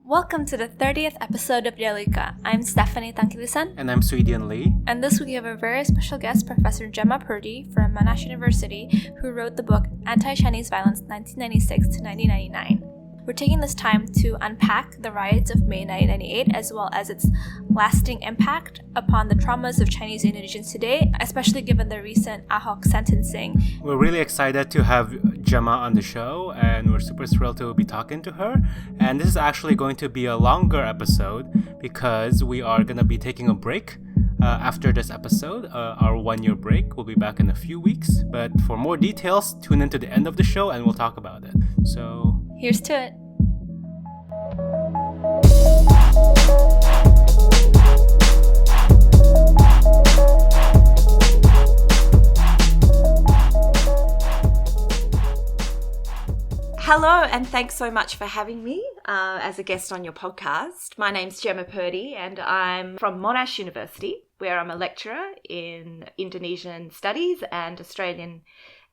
Welcome to the 30th episode of Dialogika. I'm Stephanie Tangkilisan. And I'm Sweden Lee. And this week we have a very special guest, Professor Jemma Purdey from Monash University, who wrote the book Anti-Chinese Violence 1996 to 1999. We're taking this time to unpack the riots of May 1998 as well as its lasting impact upon the traumas of Chinese-Indonesians today, especially given the recent Ahok sentencing. We're really excited to have Jemma on the show, and we're super thrilled to be talking to her. And this is actually going to be a longer episode because we are going to be taking a break after this episode, our 1-year break. We'll be back in a few weeks. But for more details, tune in to the end of the show and we'll talk about it. So here's to it. Hello, and thanks so much for having me as a guest on your podcast. My name's Jemma Purdey, and I'm from Monash University, where I'm a lecturer in Indonesian studies and Australian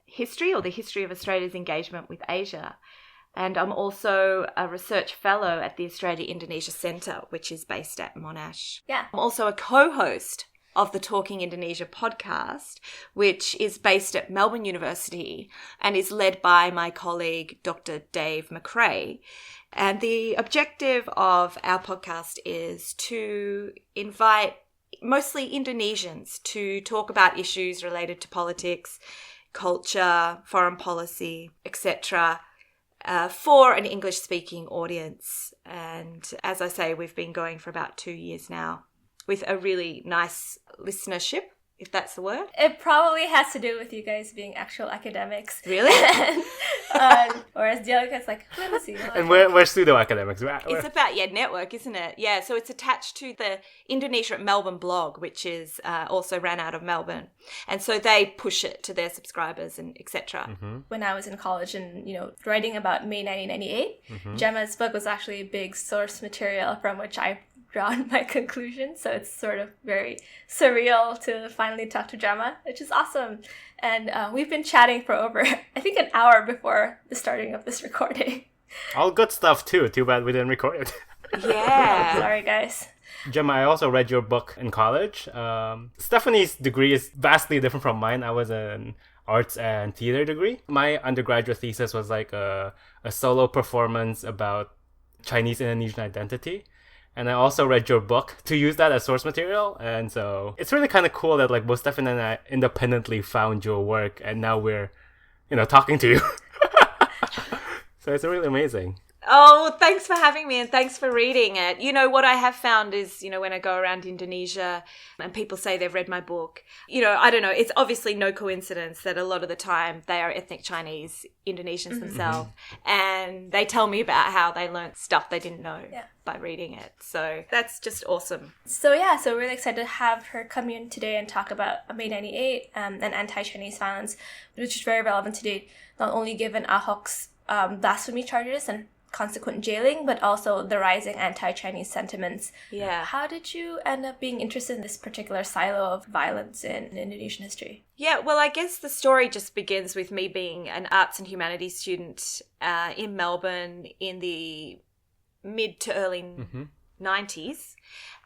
history, or the history of Australia's engagement with Asia. And I'm also a research fellow at the Australia-Indonesia Centre, which is based at Monash. Yeah. I'm also a co-host of the Talking Indonesia podcast, which is based at Melbourne University and is led by my colleague, Dr. Dave McRae. And the objective of our podcast is to invite mostly Indonesians to talk about issues related to politics, culture, foreign policy, etc., for an English-speaking audience. And as I say, we've been going for about 2 years now, with a really nice listenership, if that's the word. It probably has to do with you guys being actual academics. Really? Whereas Dialogika is like, let me see. And we're pseudo-academics. It's about, network, isn't it? Yeah, so it's attached to the Indonesia at Melbourne blog, which is also ran out of Melbourne. And so they push it to their subscribers and etc. Mm-hmm. When I was in college and, writing about May 1998, Jemma's book was actually a big source material from which I drawn my conclusion, so it's sort of very surreal to finally talk to Jemma, which is awesome. And we've been chatting for over, I think, an hour before the starting of this recording. All good stuff too. Too bad we didn't record it. Yeah. Sorry, guys. Jemma, I also read your book in college. Stephanie's degree is vastly different from mine. I was an arts and theater degree. My undergraduate thesis was like a solo performance about Chinese-Indonesian identity. And I also read your book to use that as source material. And so it's really kind of cool that like both Stefan and I independently found your work and now we're, talking to you. So it's really amazing. Oh, thanks for having me and thanks for reading it. What I have found is, when I go around Indonesia and people say they've read my book, I don't know, it's obviously no coincidence that a lot of the time they are ethnic Chinese Indonesians themselves. And they tell me about how they learned stuff they didn't know by reading it. So that's just awesome. So we're really excited to have her come in today and talk about May 98 and anti-Chinese violence, which is very relevant today, not only given Ahok's blasphemy charges and consequent jailing, but also the rising anti-Chinese sentiments. Yeah. How did you end up being interested in this particular silo of violence in Indonesian history? Yeah, well, I guess the story just begins with me being an arts and humanities student in Melbourne in the mid to early 90s.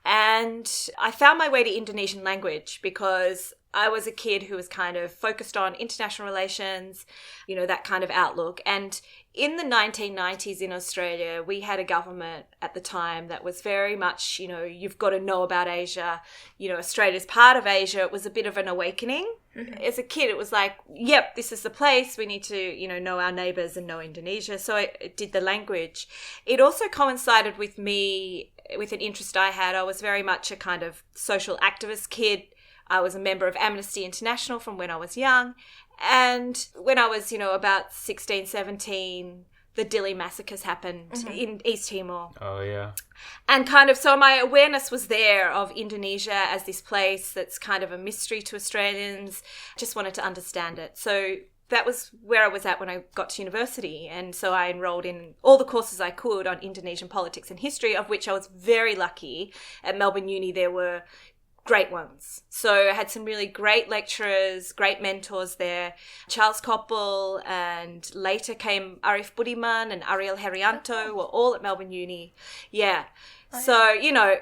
And I found my way to Indonesian language because I was a kid who was kind of focused on international relations, that kind of outlook. And in the 1990s in Australia, we had a government at the time that was very much, you've got to know about Asia. Australia's part of Asia. It was a bit of an awakening. Mm-hmm. As a kid, it was like, yep, this is the place. We need to, know our neighbours and know Indonesia. So I did the language. It also coincided with me, with an interest I had. I was very much a kind of social activist kid. I was a member of Amnesty International from when I was young. And when I was, about 16, 17, the Dili massacres happened in East Timor. Oh, yeah. And kind of, so my awareness was there of Indonesia as this place that's kind of a mystery to Australians. Just wanted to understand it. So that was where I was at when I got to university. And so I enrolled in all the courses I could on Indonesian politics and history, of which I was very lucky. At Melbourne Uni, there were great ones. So I had some really great lecturers, great mentors there. Charles Koppel, and later came Arif Budiman and Ariel Herianto were all at Melbourne Uni. Yeah. So, you know,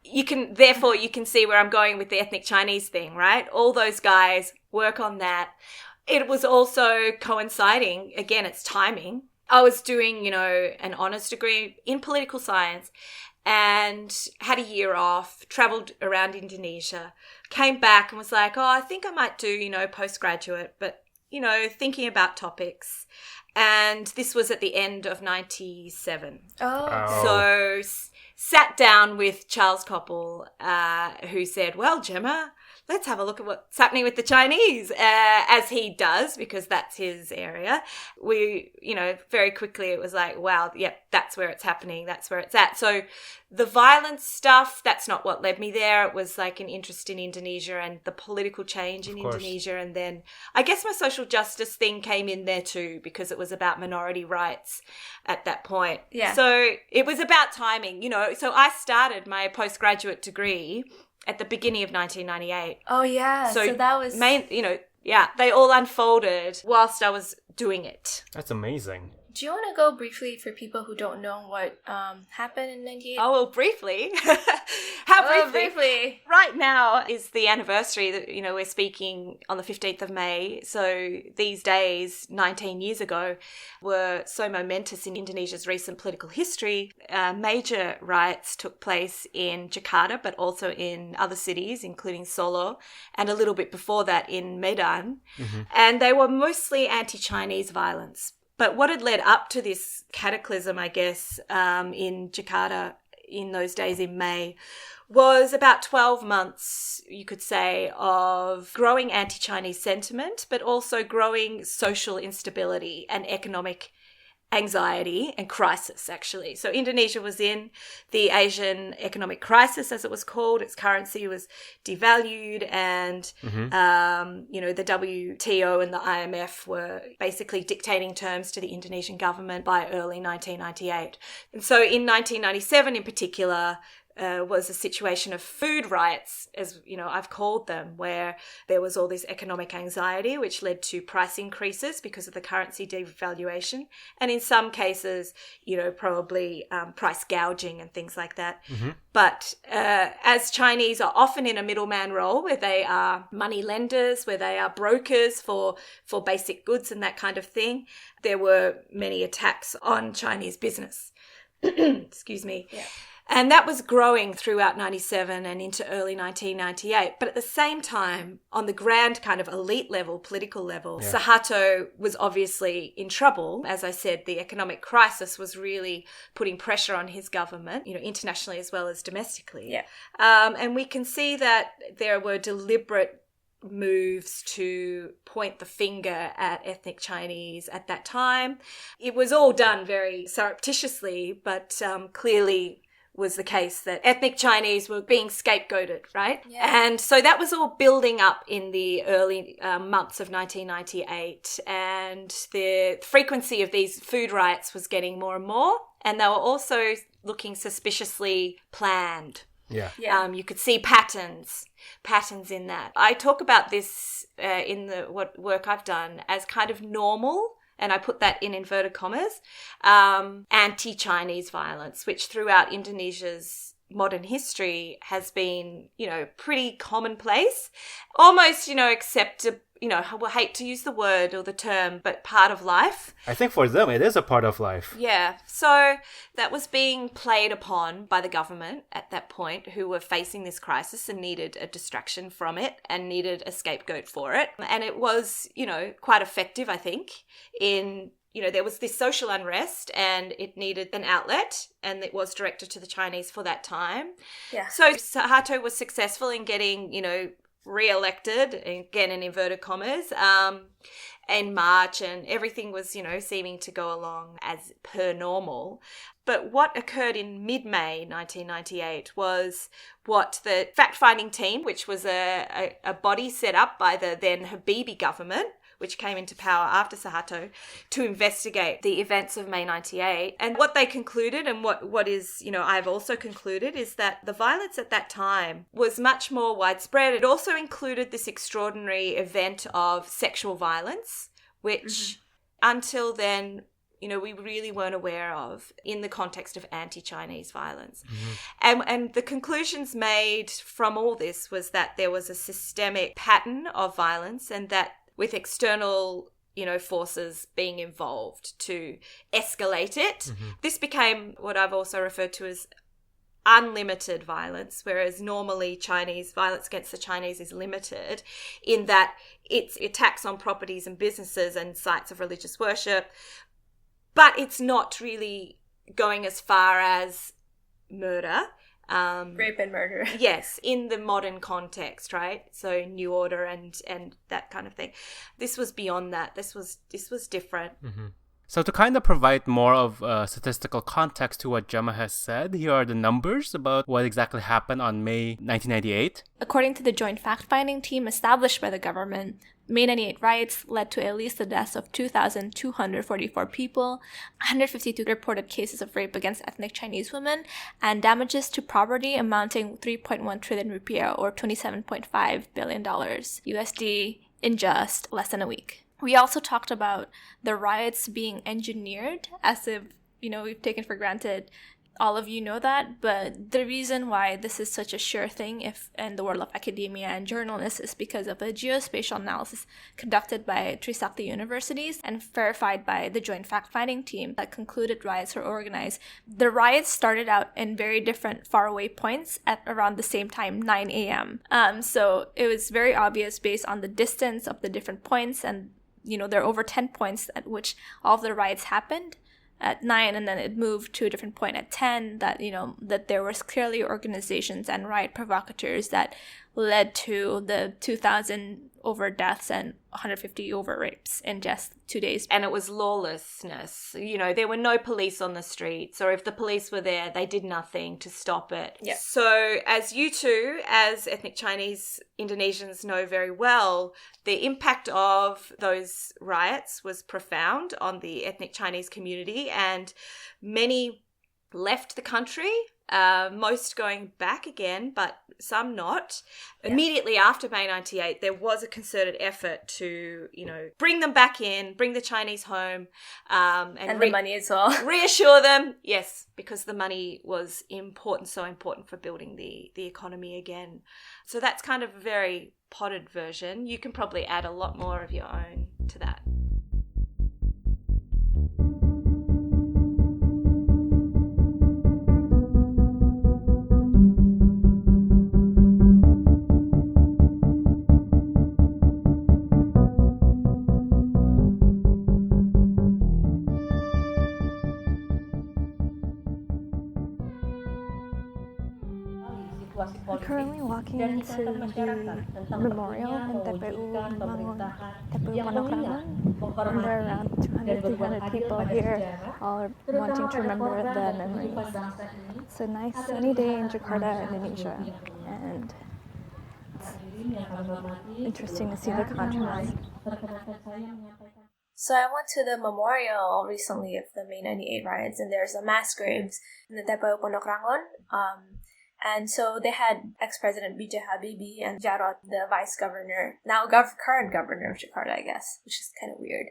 you can see where I'm going with the ethnic Chinese thing, right? All those guys work on that. It was also coinciding, again, it's timing. I was doing, you know, an honours degree in political science and had a year off, travelled around Indonesia, came back and was like, oh, I think I might do, you know, postgraduate, but, you know, thinking about topics. And this was at the end of 97. So sat down with Charles Koppel, who said, well, Jemma, let's have a look at what's happening with the Chinese, as he does, because that's his area. We, you know, very quickly it was like, wow, yep, that's where it's happening. That's where it's at. So the violence stuff, that's not what led me there. It was like an interest in Indonesia and the political change in Indonesia. And then I guess my social justice thing came in there too, because it was about minority rights at that point. Yeah. So it was about timing, you know. So I started my postgraduate degree at the beginning of 1998. Oh, yeah. So that was... they all unfolded whilst I was doing it. That's amazing. Do you want to go briefly for people who don't know what happened in 98? Oh, well, briefly. Briefly. Right now is the anniversary that, you know, we're speaking on the 15th of May. So these days, 19 years ago, were so momentous in Indonesia's recent political history. Major riots took place in Jakarta, but also in other cities, including Solo, and a little bit before that in Medan. Mm-hmm. And they were mostly anti-Chinese violence. But what had led up to this cataclysm, I guess, in Jakarta in those days in May, was about 12 months, you could say, of growing anti-Chinese sentiment, but also growing social instability and economic anxiety and crisis, actually. So Indonesia was in the Asian economic crisis, as it was called. Its currency was devalued, and you know, the WTO and the IMF were basically dictating terms to the Indonesian government by early 1998. And so in 1997 in particular, was a situation of food riots, as you know, I've called them, where there was all this economic anxiety, which led to price increases because of the currency devaluation, and in some cases, you know, probably price gouging and things like that. Mm-hmm. But as Chinese are often in a middleman role, where they are money lenders, where they are brokers for basic goods and that kind of thing, there were many attacks on Chinese business. Excuse me. Yeah. And that was growing throughout 97 and into early 1998. But at the same time, on the grand kind of elite level, political level, Suharto was obviously in trouble. As I said, the economic crisis was really putting pressure on his government, you know, internationally as well as domestically. Yeah. And we can see that there were deliberate moves to point the finger at ethnic Chinese at that time. It was all done very surreptitiously, but clearly was the case that ethnic Chinese were being scapegoated, right? Yeah. And so that was all building up in the early months of 1998, and the frequency of these food riots was getting more and more, and they were also looking suspiciously planned. Yeah. You could see patterns in that. I talk about this in the work I've done as kind of normal, and I put that in inverted commas, anti-Chinese violence, which throughout Indonesia's modern history has been, you know, pretty commonplace, almost, you know, accepted, you know, I hate to use the word or the term, but part of life. I think for them it is a part of life. Yeah. So that was being played upon by the government at that point, who were facing this crisis and needed a distraction from it and needed a scapegoat for it. And it was, you know, quite effective, I think, in, you know, there was this social unrest and it needed an outlet, and it was directed to the Chinese for that time. Yeah. So Suharto was successful in getting, you know, re-elected, again in inverted commas, in March, and everything was, you know, seeming to go along as per normal. But what occurred in mid-May 1998 was what the fact-finding team, which was a body set up by the then Habibie government, which came into power after Suharto, to investigate the events of May 98. And what they concluded, and what is, I've also concluded, is that the violence at that time was much more widespread. It also included this extraordinary event of sexual violence, which until then, we really weren't aware of in the context of anti-Chinese violence. And the conclusions made from all this was that there was a systemic pattern of violence, and that with external, forces being involved to escalate it, this became what I've also referred to as unlimited violence, whereas normally Chinese violence against the Chinese is limited in that it's attacks on properties and businesses and sites of religious worship, but it's not really going as far as murder. Rape and murder. Yes, in the modern context, right? So New Order and that kind of thing. This was beyond that. This was different. So to kind of provide more of statistical context to what Jemma has said, here are the numbers about what exactly happened on May 1998. According to the joint fact-finding team established by the government, May 98 riots led to at least the deaths of 2,244 people, 152 reported cases of rape against ethnic Chinese women, and damages to property amounting 3.1 trillion rupiah or $27.5 billion USD in just less than a week. We also talked about the riots being engineered, as if, we've taken for granted all of you know that, but the reason why this is such a sure thing if in the world of academia and journalists is because of a geospatial analysis conducted by Trisakti universities and verified by the joint fact-finding team that concluded riots were organized. The riots started out in very different faraway points at around the same time, 9 a.m. So it was very obvious based on the distance of the different points, and there are over 10 points at which all of the riots happened at 9, and then it moved to a different point at 10, that that there was clearly organizations and riot provocateurs that led to the 2,000 over deaths and 150 over rapes in just 2 days. And it was lawlessness. There were no police on the streets, or if the police were there, they did nothing to stop it. Yeah. So as you two, as ethnic Chinese-Indonesians know very well, the impact of those riots was profound on the ethnic Chinese community, and many left the country, most going back again, but some not. Yeah. Immediately after May 98, there was a concerted effort to, bring them back in, bring the Chinese home. And the money as well. Reassure them, yes, because the money was important, so important for building the economy again. So that's kind of a very potted version. You can probably add a lot more of your own to that. We're currently walking into the memorial in TPU Pondok Rangon, and there are around 200-300 people here, all wanting to remember the memories. It's a nice sunny day in Jakarta, Indonesia, and it's interesting to see the contrast. So I went to the memorial recently of the May 98 riots, and there's a mass graves in the TPU Pondok Rangon. And so they had ex-president B.J. Habibie and Jarot, the vice governor, now current governor of Jakarta, I guess, which is kind of weird.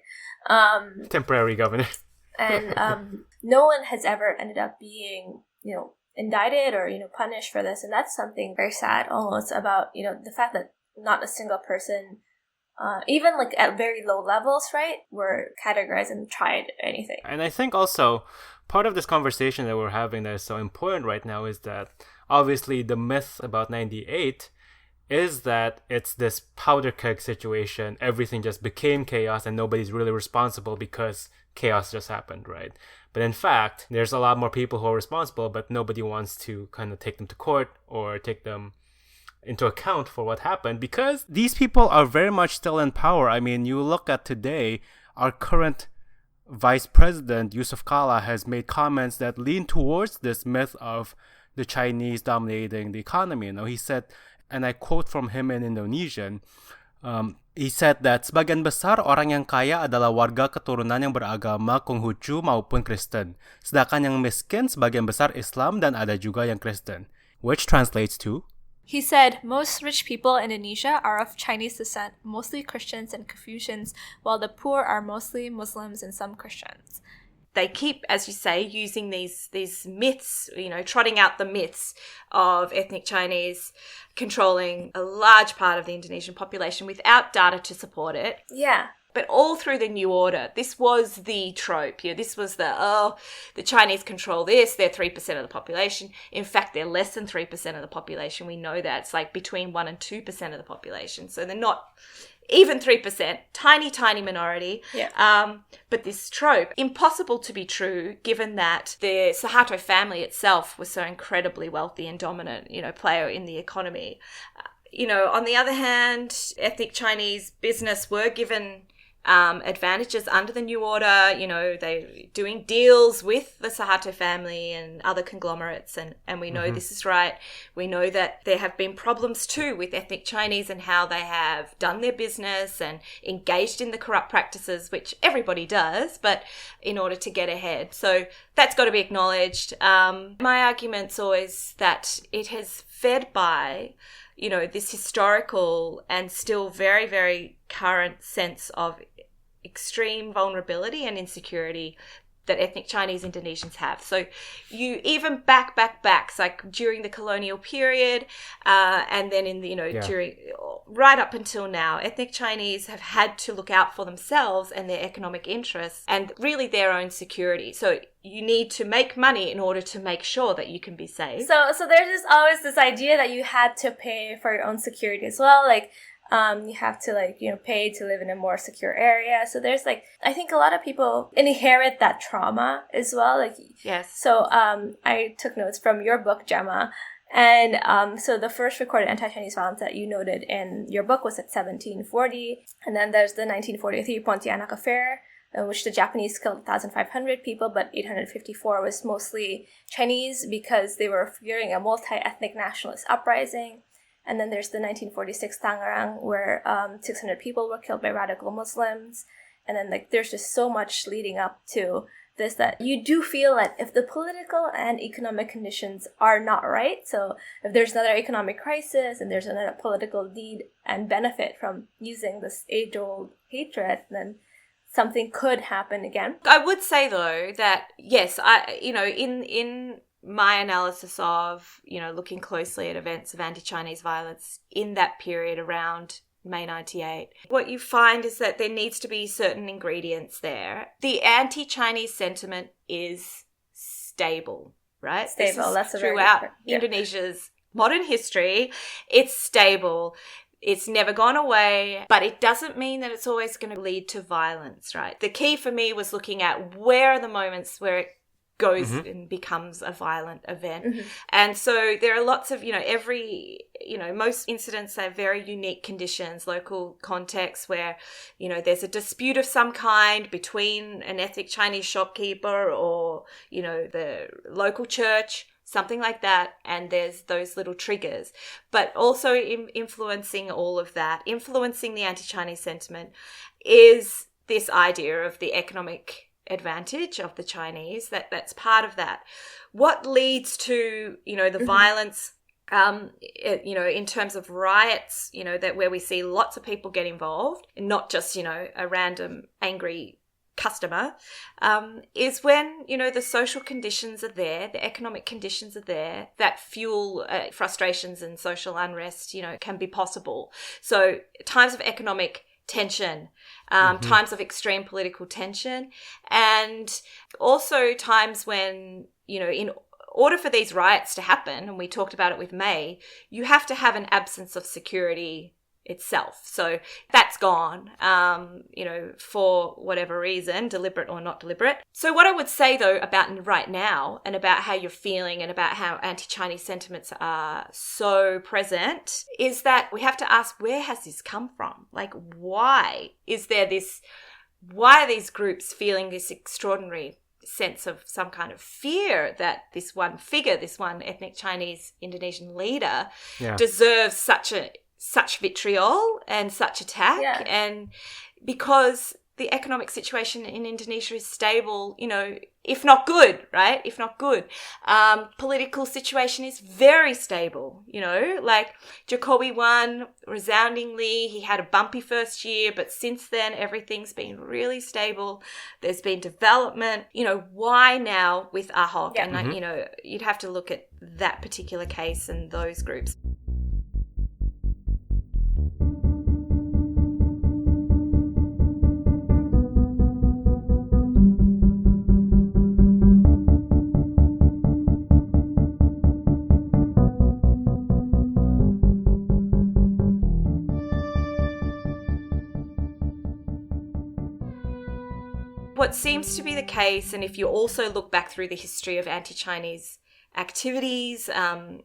Temporary governor. And no one has ever ended up being, indicted or, punished for this. And that's something very sad almost about, the fact that not a single person, even like at very low levels, right, were categorized and tried anything. And I think also part of this conversation that we're having that is so important right now is that obviously the myth about 98 is that it's this powder keg situation. Everything just became chaos and nobody's really responsible because chaos just happened, right? But in fact, there's a lot more people who are responsible, but nobody wants to kind of take them to court or take them into account for what happened because these people are very much still in power. I mean, you look at today, our current Vice President Yusuf Kala has made comments that lean towards this myth of the Chinese dominating the economy. He said, and I quote from him in Indonesian, He said that sebagian besar orang yang kaya adalah warga keturunan yang beragama Konghucu maupun Kristen, sedangkan yang miskin sebagian besar Islam dan ada juga yang Kristen, which translates to... He said, most rich people in Indonesia are of Chinese descent, mostly Christians and Confucians, while the poor are mostly Muslims and some Christians. They keep, as you say, using these myths, trotting out the myths of ethnic Chinese controlling a large part of the Indonesian population without data to support it. Yeah. But all through the New Order, this was the trope. This was the Chinese control this, they're 3% of the population. In fact, they're less than 3% of the population. We know that. It's like between 1% and 2% of the population. So they're not even 3%, tiny minority. Yeah. But this trope, impossible to be true given that the Suharto family itself was so incredibly wealthy and dominant, player in the economy. On the other hand, ethnic Chinese business were given advantages under the New Order. They doing deals with the Suharto family and other conglomerates, and we know this is right. We know that there have been problems too with ethnic Chinese and how they have done their business and engaged in the corrupt practices, which everybody does, but in order to get ahead. So that's got to be acknowledged. My argument's always that it has fed by this historical and still very, very current sense of extreme vulnerability and insecurity that ethnic Chinese-Indonesians have. So you even back, it's like during the colonial period, and then in the, during right up until now, ethnic Chinese have had to look out for themselves and their economic interests and really their own security. So you need to make money in order to make sure that you can be safe. So there's always this idea that you had to pay for your own security as well. Like, you have to pay to live in a more secure area. So there's I think a lot of people inherit that trauma as well. Yes. So I took notes from your book, Jemma. And so the first recorded anti-Chinese violence that you noted in your book was at 1740. And then there's the 1943 Pontianak affair, in which the Japanese killed 1,500 people, but 854 was mostly Chinese because they were fearing a multi-ethnic nationalist uprising. And then there's the 1946 Tangerang, where 600 people were killed by radical Muslims. And then there's just so much leading up to this that you do feel that if the political and economic conditions are not right, so if there's another economic crisis and there's another political need and benefit from using this age-old hatred, then something could happen again. I would say though that yes, in my analysis of, looking closely at events of anti-Chinese violence in that period around May 98, what you find is that there needs to be certain ingredients there. The anti-Chinese sentiment is stable, right? Stable, that's a very throughout good, yeah. Indonesia's modern history. It's stable. It's never gone away, but it doesn't mean that it's always going to lead to violence, right? The key for me was looking at where are the moments where it goes and becomes a violent event. And so there are lots of, most incidents have very unique conditions, local contexts where, there's a dispute of some kind between an ethnic Chinese shopkeeper or, the local church, something like that, and there's those little triggers. But also influencing all of that, influencing the anti-Chinese sentiment is this idea of the economic advantage of the Chinese, that's part of that. What leads to, the violence, in terms of riots, that where we see lots of people get involved and not just, a random angry customer, is when, the social conditions are there, the economic conditions are there that fuel frustrations and social unrest, can be possible. So times of economic tension, times of extreme political tension, and also times when, in order for these riots to happen, and we talked about it with May, you have to have an absence of security itself. So that's gone, for whatever reason, deliberate or not deliberate. So what I would say though about right now and about how you're feeling and about how anti-Chinese sentiments are so present is that we have to ask, where has this come from? Why are these groups feeling this extraordinary sense of some kind of fear that this one figure, this one ethnic Chinese-Indonesian leader deserves such a such vitriol and such attack. Yeah. And because the economic situation in Indonesia is stable, you know, if not good, right? If not good. Political situation is very stable, you know, like Jokowi won resoundingly. He had a bumpy first year, but since then everything's been really stable. There's been development. You know, why now with Ahok? Yeah. And, you know, you'd have to look at that particular case and those groups. What seems to be the case, and if you also look back through the history of anti-Chinese activities and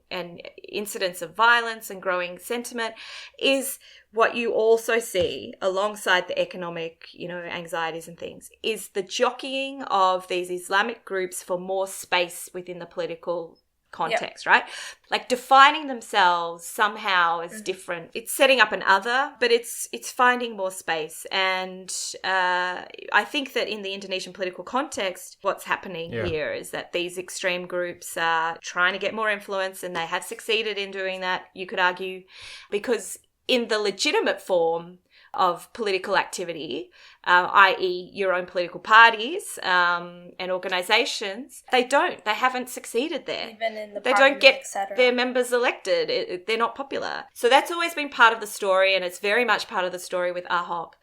incidents of violence and growing sentiment, is what you also see alongside the economic, you know, anxieties and things, is the jockeying of these Islamic groups for more space within the political context, right? Like defining themselves somehow as different. It's setting up an other, but it's finding more space. And I think that in the Indonesian political context, what's happening here is that these extreme groups are trying to get more influence, and they have succeeded in doing that, you could argue, because in the legitimate form of political activity, i.e. your own political parties and organisations, they haven't succeeded there. Even in the they don't get etc. their members elected. They're not popular. So that's always been part of the story, and it's very much part of the story with Ahok,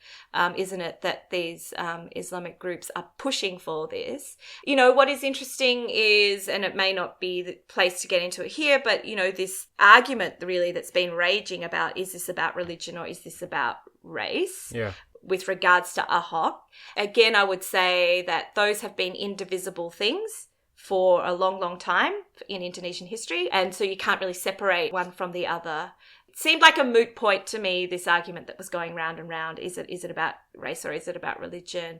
isn't it, that these Islamic groups are pushing for this. You know, what is interesting is, and it may not be the place to get into it here, but, you know, this argument really that's been raging about, is this about religion or is this about race? Yeah. With regards to Ahok, again, I would say that those have been indivisible things for a long, long time in Indonesian history. And so you can't really separate one from the other. It seemed like a moot point to me, this argument that was going round and round. Is it about race or is it about religion?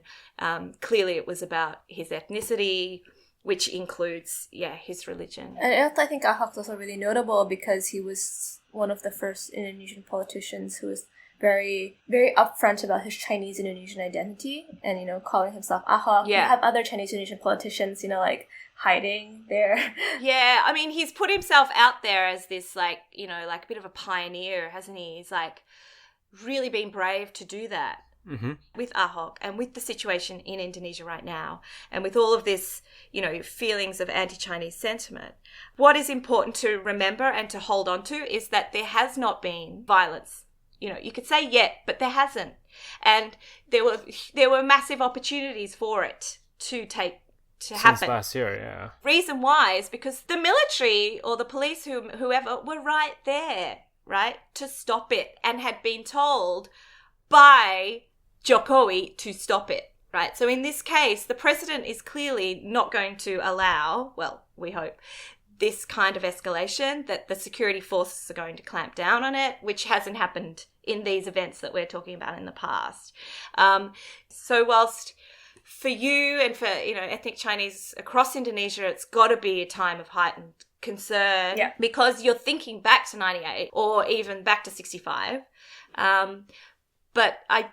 Clearly it was about his ethnicity, which includes, his religion. And I think Ahok's also really notable because he was one of the first Indonesian politicians who was very, very upfront about his Chinese-Indonesian identity and, you know, calling himself Ahok. Yeah. You have other Chinese-Indonesian politicians, you know, like hiding there. Yeah, I mean, he's put himself out there as this, like, you know, like a bit of a pioneer, hasn't he? He's like really been brave to do that. Mm-hmm. With Ahok and with the situation in Indonesia right now, and with all of this, you know, feelings of anti-Chinese sentiment, what is important to remember and to hold on to is that there has not been violence. You know, you could say yet, but there hasn't. And there were massive opportunities for it to happen. Since last year, yeah. Reason why is because the military or the police, whoever, were right there, right, to stop it, and had been told by Jokowi to stop it, right? So in this case, the president is clearly not going to allow, well, we hope, this kind of escalation, that the security forces are going to clamp down on it, which hasn't happened in these events that we're talking about in the past. So whilst for you and for, you know, ethnic Chinese across Indonesia, it's got to be a time of heightened concern because you're thinking back to 98 or even back to 65. But I,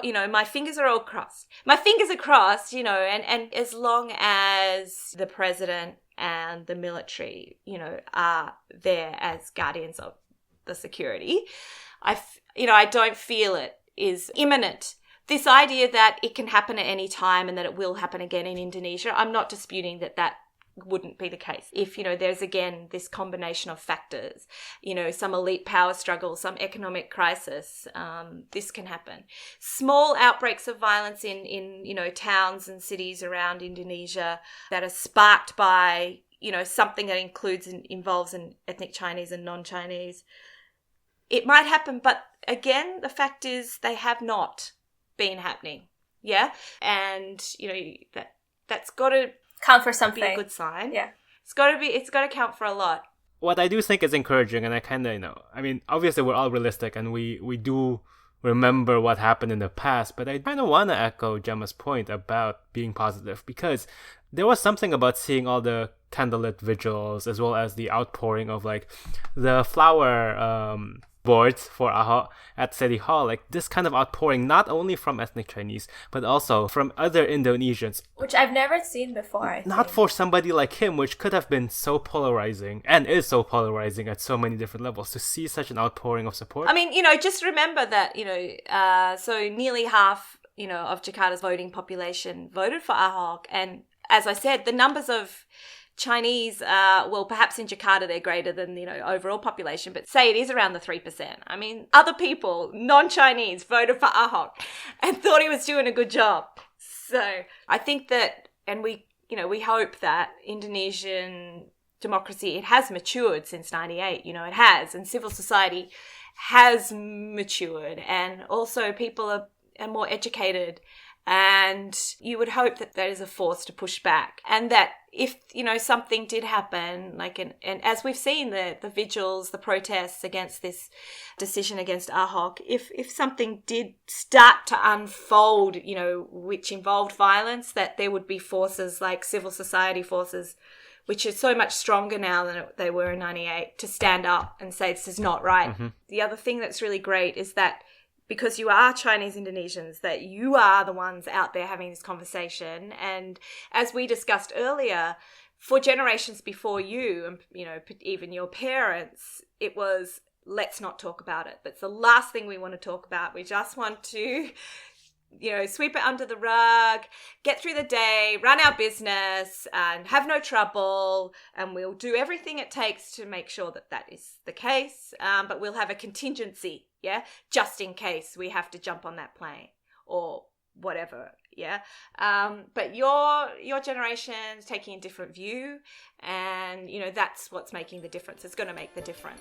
you know, my fingers are all crossed. My fingers are crossed, you know, and as long as the president and the military, you know, are there as guardians of the security, I don't feel it is imminent. This idea that it can happen at any time and that it will happen again in Indonesia, I'm not disputing that wouldn't be the case. If, you know, there's again this combination of factors, you know, some elite power struggle, some economic crisis, this can happen. Small outbreaks of violence in you know, towns and cities around Indonesia that are sparked by, you know, something that includes and involves an ethnic Chinese and non-Chinese, it might happen. But again, the fact is they have not been happening. Yeah. And, you know, that's got to count for something. Be a good sign. Yeah. It's got to count for a lot. What I do think is encouraging, and I kind of, you know, I mean, obviously we're all realistic and we do remember what happened in the past, but I kind of want to echo Gemma's point about being positive, because there was something about seeing all the candlelit vigils as well as the outpouring of like the flower boards for Ahok at City Hall, like this kind of outpouring, not only from ethnic Chinese, but also from other Indonesians. Which I've never seen before, Not for somebody like him, which could have been so polarizing, and is so polarizing at so many different levels, to see such an outpouring of support. I mean, just remember that, so nearly half, of Jakarta's voting population voted for Ahok. And as I said, the numbers of Chinese, perhaps in Jakarta they're greater than overall population, but say it is around the 3%. I mean, other people, non-Chinese, voted for Ahok and thought he was doing a good job. So I think that, and we hope that Indonesian democracy, it has matured since '98. It has, and civil society has matured, and also people are more educated. And you would hope that that is a force to push back, and that if something did happen, like and as we've seen the vigils, the protests against this decision against Ahok, if something did start to unfold, which involved violence, that there would be forces like civil society forces, which are so much stronger now than they were in '98, to stand up and say this is not right. Mm-hmm. The other thing that's really great is that, because you are Chinese-Indonesians, that you are the ones out there having this conversation. And as we discussed earlier, for generations before you, and even your parents, it was, let's not talk about it. That's the last thing we want to talk about. We just want to, sweep it under the rug, get through the day, run our business, and have no trouble. And we'll do everything it takes to make sure that that is the case. But we'll have a contingency, just in case we have to jump on that plane or whatever, But your generation's taking a different view, and, that's what's making the difference. It's going to make the difference.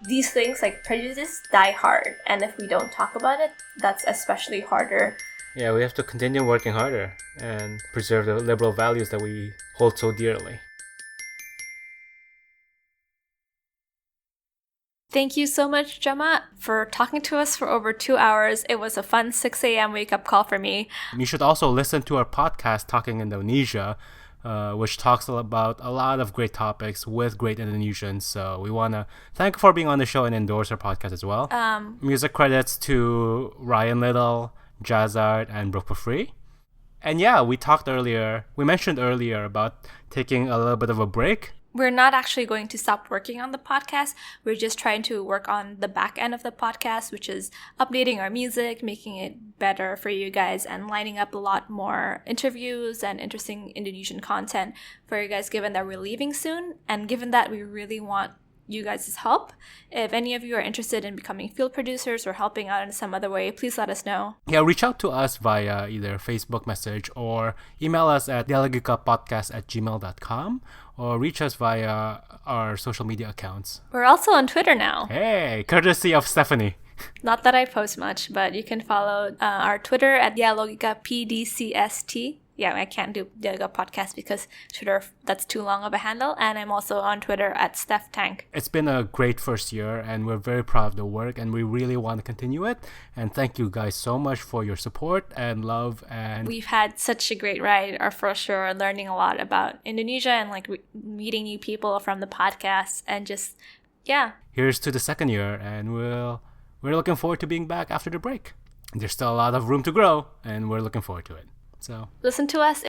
These things like prejudice die hard, and if we don't talk about it, that's especially harder. Yeah, we have to continue working harder and preserve the liberal values that we hold so dearly. Thank you so much, Jemma, for talking to us for over 2 hours. It was a fun 6 a.m. wake-up call for me. You should also listen to our podcast, Talking Indonesia, which talks about a lot of great topics with great Indonesians. So we want to thank you for being on the show and endorse our podcast as well. Music credits to Ryan Little, Jazzard, and Brooke Free. And yeah, we mentioned earlier about taking a little bit of a break. We're not actually going to stop working on the podcast. We're just trying to work on the back end of the podcast, which is updating our music, making it better for you guys, and lining up a lot more interviews and interesting Indonesian content for you guys, given that we're leaving soon, and given that we really want you guys' help. If any of you are interested in becoming field producers or helping out in some other way, please let us know. Yeah, reach out to us via either Facebook message or email us at dialogikapodcast@gmail.com, or reach us via our social media accounts. We're also on Twitter now. Hey, courtesy of Stephanie. Not that I post much, but you can follow our Twitter at Dialogika PDCST. Yeah, I can't do Dialogika Podcast because Twitter, that's too long of a handle. And I'm also on Twitter at StephTank. It's been a great first year, and we're very proud of the work, and we really want to continue it. And thank you guys so much for your support and love. And we've had such a great ride our first year, learning a lot about Indonesia and meeting new people from the podcast, and just, yeah. Here's to the second year, and we're looking forward to being back after the break. There's still a lot of room to grow, and we're looking forward to it. So listen to us